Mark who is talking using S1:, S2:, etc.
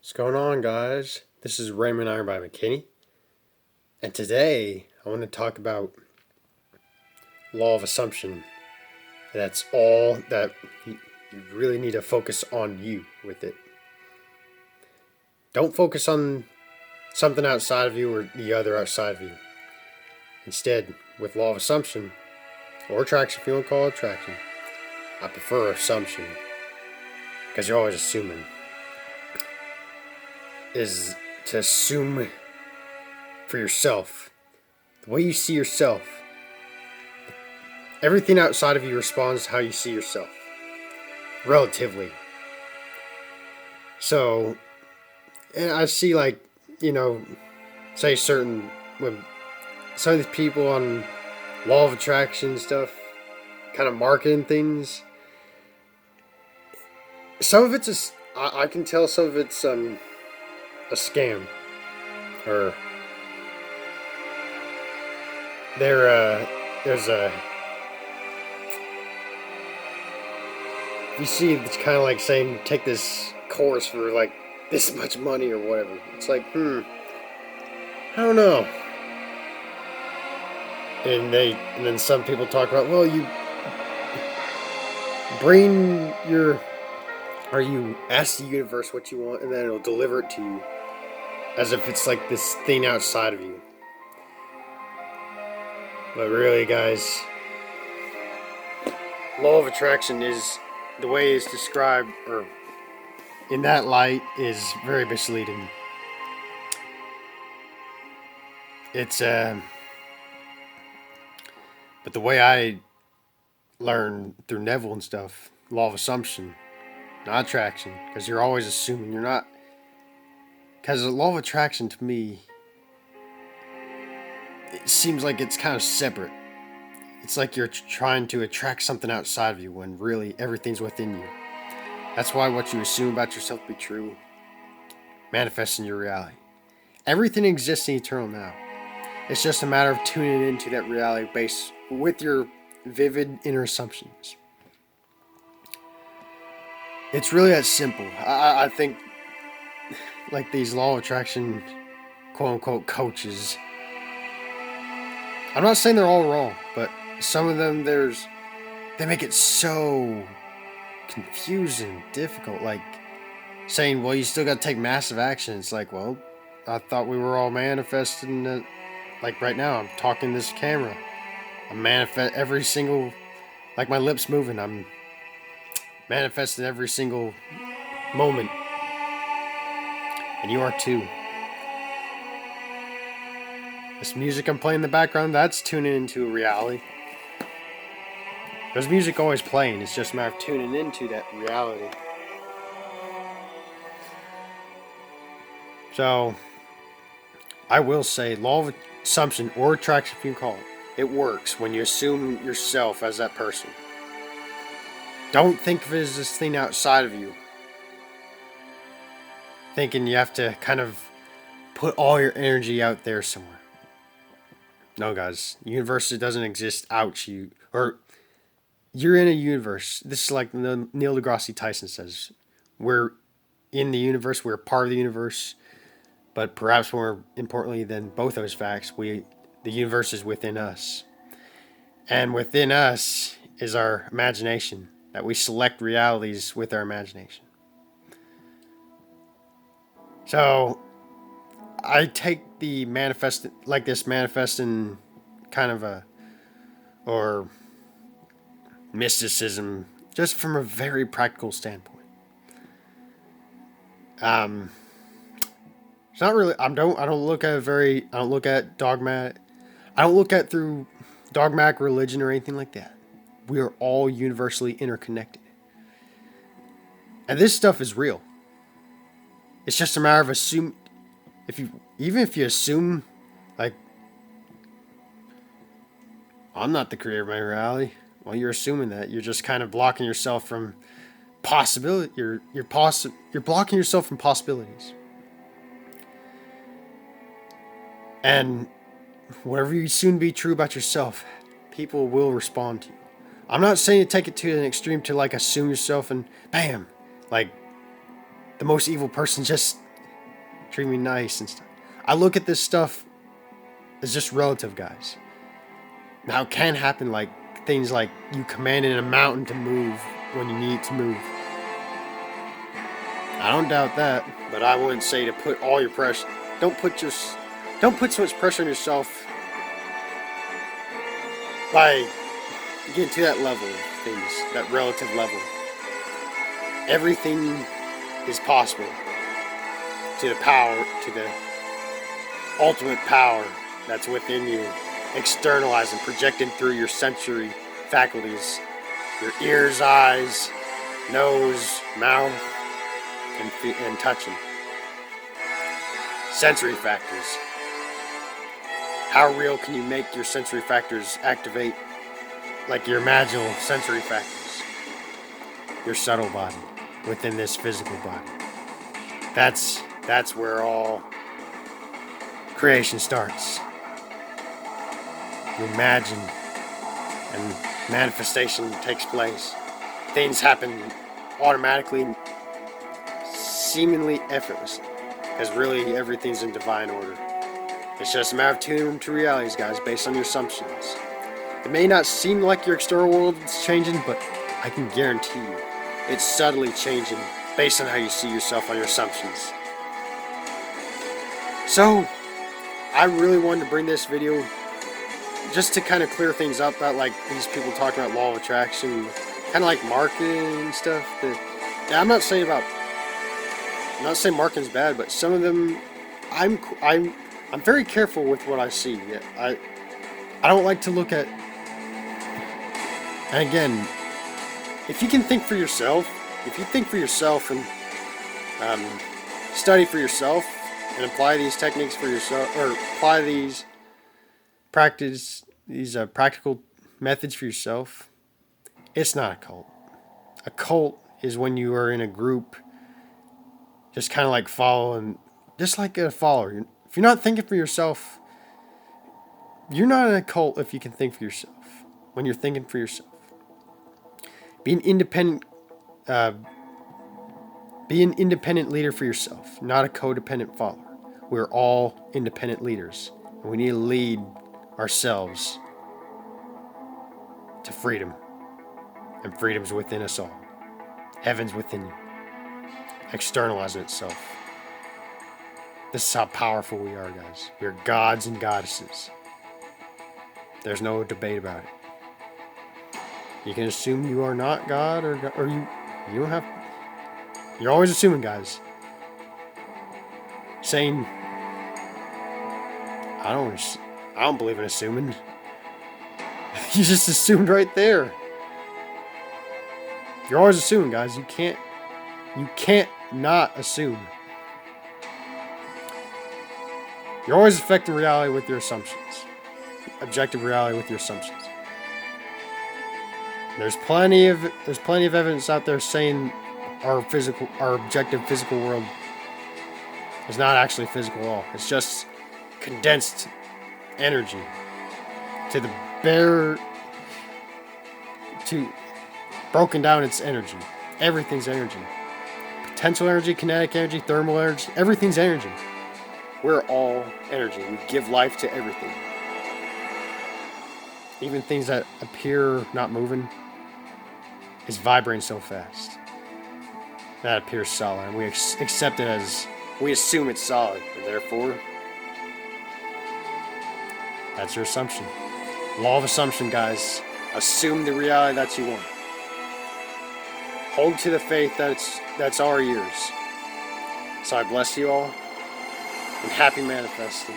S1: What's going on, guys? This is Raymond Iron by McKinney, and today I want to talk about law of assumption. That's all that you really need to focus on you with it. Don't focus on something outside of you or the other outside of you. Instead, with law of assumption, or attraction if you want to call it attraction, I prefer assumption because you're always assuming. Is to assume for yourself the way you see yourself. Everything outside of you responds to how you see yourself, relatively. So, and I see say when some of these people on law of attraction stuff, kind of marketing things. Some of it's I can tell some of it's a scam, or there's a. You see, it's kind of like saying take this course for like this much money or whatever. It's like, I don't know. And then some people talk about, well, you bring your, or you ask the universe what you want, and then it'll deliver it to you, as if it's like this thing outside of you. But really, guys, law of attraction is the way it's described, or in that light, is very misleading. It's but the way I learn through Neville and stuff, law of assumption, not attraction, because you're always assuming. You're not, because the law of attraction to me, it seems like it's kind of separate. It's like you're trying to attract something outside of you when really everything's within you. That's why what you assume about yourself to be true manifests in your reality. Everything exists in eternal now. It's just a matter of tuning into that reality based with your vivid inner assumptions. It's really that simple. I think like these law of attraction quote unquote coaches, I'm not saying they're all wrong, but some of them they make it so confusing, difficult, like saying, well, you still got to take massive action. It's like, well, I thought we were all manifesting. Like right now, I'm talking to this camera. I'm manifest every single, like my lips moving. I'm manifesting every single moment, and you are too. This music I'm playing in the background, that's tuning into a reality. There's music always playing. It's just a matter of tuning into that reality. So, I will say, law of assumption or attraction, if you call it works when you assume yourself as that person. Don't think of it as this thing outside of you, thinking you have to kind of put all your energy out there somewhere. No, guys, the universe doesn't exist out you, or you're in a universe. This is like Neil deGrasse Tyson says. We're in the universe. We're part of the universe. But perhaps more importantly than both those facts, the universe is within us. And within us is our imagination, that we select realities with our imagination. So I take the manifesting kind of or mysticism just from a very practical standpoint. It's not really. I don't look at I don't look at dogmatic. I don't look at through dogmatic religion or anything like that. We are all universally interconnected, and this stuff is real. It's just a matter of assume. Even if you assume, like, I'm not the creator of my reality. Well, you're assuming that. You're just kind of blocking yourself from possibility. You're blocking yourself from possibilities. And whatever you assume to be true about yourself, people will respond to you. I'm not saying to take it to an extreme to like assume yourself and bam, like the most evil person just treat me nice and stuff. I look at this stuff as just relative, guys. Now, it can happen like things like you commanding a mountain to move when you need it to move. I don't doubt that, but I wouldn't say to put all your pressure. Don't put so much pressure on yourself by getting to that level of things, that relative level. Everything is possible to the ultimate power that's within you, externalized and projected through your sensory faculties, your ears, eyes, nose, mouth, and touching. Sensory factors. How real can you make your sensory factors activate, like your imaginal sensory factors? Your subtle body within this physical body. That's where all creation starts. You imagine and manifestation takes place. Things happen automatically, seemingly effortlessly, because really everything's in divine order. It's just a matter of tuning into realities, guys, based on your assumptions. It may not seem like your external world is changing, but I can guarantee you it's subtly changing based on how you see yourself on your assumptions. So, I really wanted to bring this video just to kind of clear things up about like these people talking about law of attraction, kind of like marketing and stuff. I'm not saying marketing's bad, but some of them, I'm very careful with what I see. I don't like to look at. And again, if you can think for yourself, and study for yourself and apply these techniques for yourself, or apply these practical methods for yourself, it's not a cult. A cult is when you are in a group, just kind of like following, just like a follower. If you're not thinking for yourself, you're not in a cult if you can think for yourself. When you're thinking for yourself. Be an independent leader for yourself, not a codependent follower. We're all independent leaders, and we need to lead ourselves to freedom. And freedom's within us all. Heaven's within you. Externalizing itself. This is how powerful we are, guys. We are gods and goddesses. There's no debate about it. You can assume you are not God, or you don't have. You're always assuming, guys. Saying, I don't believe in assuming. You just assumed right there. You're always assuming, guys. You can't not assume. You're always affecting reality with your assumptions. Objective reality with your assumptions. There's plenty of evidence out there saying our objective physical world is not actually physical at all. It's just condensed energy broken down its energy. Everything's energy. Potential energy, kinetic energy, thermal energy, everything's energy. We're all energy. We give life to everything. Even things that appear not moving is vibrating so fast. That appears solid. And we accept it as, we assume it's solid. And therefore, that's your assumption. Law of assumption, guys. Assume the reality that you want. Hold to the faith that's all yours. So I bless you all. And happy manifesting.